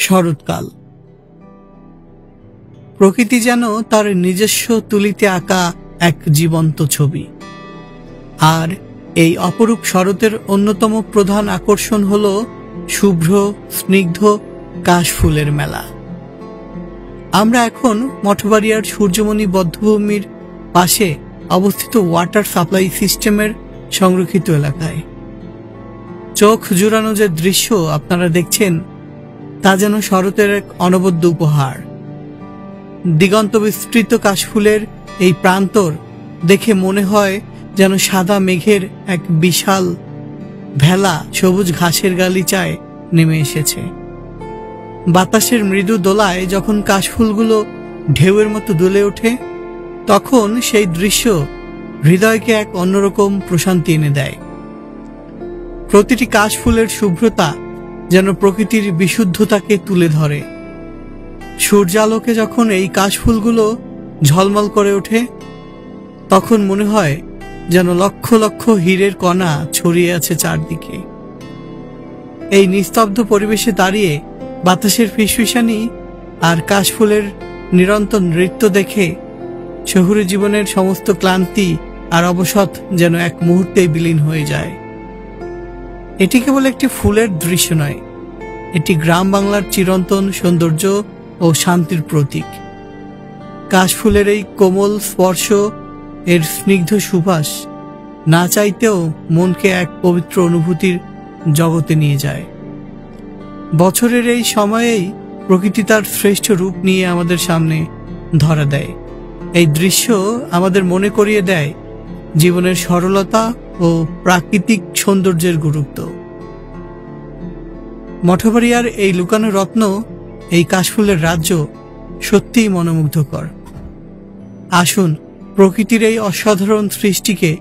শরৎকাল। প্রকৃতি যেন তার নিজস্ব তুলিতে আঁকা এক জীবন্ত ছবি। আর এই অপরূপ শরতের অন্যতম প্রধান আকর্ষণ হল শুভ্র স্নিগ্ধ কাশফুলের মেলা। আমরা এখন মঠবাড়িয়ার সূর্যমণি বধ্যভূমির পাশে অবস্থিত ওয়াটার সাপ্লাই সিস্টেমের সংরক্ষিত এলাকায়। চোখ জুড়ানো যে দৃশ্য আপনারা দেখছেন তা যেন শরতের এক অনবদ্য উপহার। দিগন্ত বিস্তৃত কাশফুলের এই প্রান্তর দেখে মনে হয় যেন সাদা মেঘের এক বিশাল ভেলা সবুজ ঘাসের গালিচায় নেমে এসেছে। বাতাসের মৃদু দোলায় যখন কাশফুলগুলো ঢেউয়ের মতো দুলে ওঠে, তখন সেই দৃশ্য হৃদয়কে এক অন্যরকম প্রশান্তি এনে দেয়। প্রতিটি কাশফুলের শুভ্রতা যেন প্রকৃতির বিশুদ্ধতাকে তুলে ধরে। সূর্যালোকে যখন এই কাশফুলগুলো ঝলমল করে ওঠে, তখন মনে হয় যেন লক্ষ লক্ষ হীরের কণা ছড়িয়ে আছে চারদিকে। এই নিস্তব্ধ পরিবেশে দাঁড়িয়ে বাতাসের ফিসফিসানি আর কাশফুলের নিরন্তর নৃত্য দেখে শহুরে জীবনের সমস্ত ক্লান্তি আর অবসাদ যেন এক মুহূর্তেই বিলীন হয়ে যায়। এটি কেবল একটি ফুলের দৃশ্য নয়, এটি গ্রাম বাংলার চিরন্তন সৌন্দর্য ও শান্তির প্রতীক। কাশফুলের এই কোমল স্পর্শ, এর স্নিগ্ধ সুবাস না চাইতেও মনকে এক পবিত্র অনুভূতির জগতে নিয়ে যায়। বছরের এই সময়েই প্রকৃতি তার শ্রেষ্ঠ রূপ নিয়ে আমাদের সামনে ধরা দেয়। এই দৃশ্য আমাদের মনে করিয়ে দেয় জীবনের সরলতা ও প্রাকৃতিক সৌন্দর্যের গুরুত্ব। মঠবাড়িয়ার এই লুকানো রত্ন, এই কাশফুলের রাজ্য সত্যিই মনোমুগ্ধকর। আসুন প্রকৃতির এই অসাধারণ সৃষ্টিকে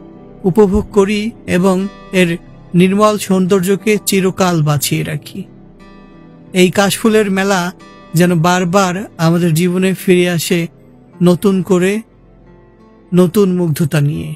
উপভোগ করি এবং এর নির্মল সৌন্দর্যকে চিরকাল বাঁচিয়ে রাখি। এই কাশফুলের মেলা যেন বারবার আমাদের জীবনে ফিরে আসে নতুন করে, নতুন মুগ্ধতা নিয়ে।